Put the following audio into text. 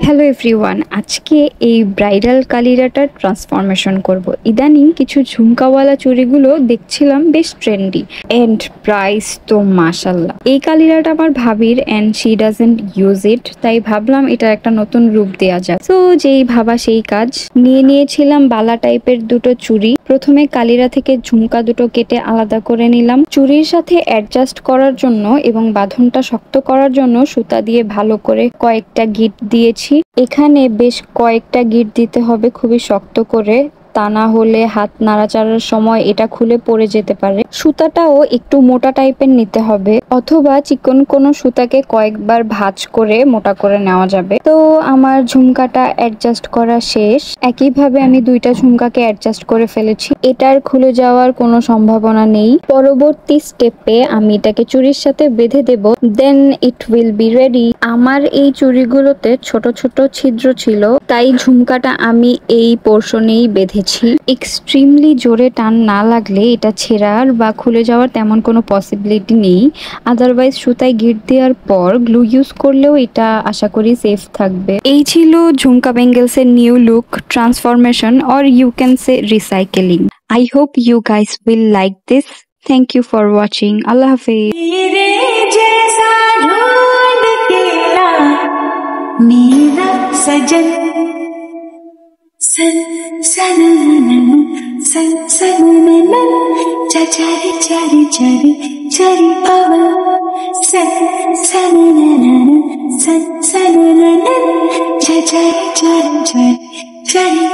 Hello everyone, আজকে এই bridal কালিরাটার transformation করব। ইদানিং কিছু ঝুমকাওয়ালা চুড়িগুলো দেখছিলাম, বেশ ট্রেন্ডি এন্ড প্রাইস তো মাশাল্লাহ। এই কালিরাটা আমার ভাবির and she doesn't use it, তাই ভাবলাম এটা একটা নতুন রূপ দেওয়া যায়। তো যেই ভাবা সেই কাজ, নিয়েছিলাম বালা টাইপের দুটো চুড়ি। প্রথমে কালিরা থেকে ঝুমকা দুটো কেটে আলাদা করে নিলাম। চুড়ির সাথে অ্যাডজাস্ট করার জন্য এবং বাঁধনটা শক্ত করার জন্য সুতা দিয়ে ভালো করে কয়েকটা গিট দিয়েছি। এখানে বেশ কয়েকটা গিট দিতে হবে খুবই শক্ত করে, তা না হলে হাত নাড়াচাড়ার সময় এটা খুলে পড়ে যেতে পারে। সুতাটাও একটু মোটা টাইপের নিতে হবে, অথবা চিকন কোনো সুতাকে কয়েকবার ভাঁজ করে মোটা করে নেওয়া যাবে। তো আমার ঝুমকাটা অ্যাডজাস্ট করা শেষ। একইভাবে আমি দুইটা ঝুমকাকে অ্যাডজাস্ট করে ফেলেছি, এটার খুলে যাওয়ার কোনো সম্ভাবনা নেই। পরবর্তী স্টেপে আমি এটাকে চুড়ির সাথে বেঁধে দেব, দেন ইট উইল বি রেডি। আমার এই চুড়িগুলোতে ছোট ছোট ছিদ্র ছিল, তাই ঝুমকাটা আমি এই পোর্শনেই বেঁধেছি। এক্সট্রিমলি জোরে টান না লাগলে এটা ছেঁড়ার বা খুলে যাওয়ার তেমন কোনো পসিবিলিটি নেই। আদারওয়াইজ সুতায় গিট দেওয়ার পর গ্লু ইউজ করলেও এটা আশা করি সেফ থাকবে। এই ছিল ঝুমকা ব্যাঙ্গেলস এর new look transformation, or you can say recycling. I hope you guys will like this. Thank you for watching. Allah Hafiz. मेरा सजन सन सन सन सन चरी चरी चरी चरी पवन सन सन सन सन चरी चरी चरी चरी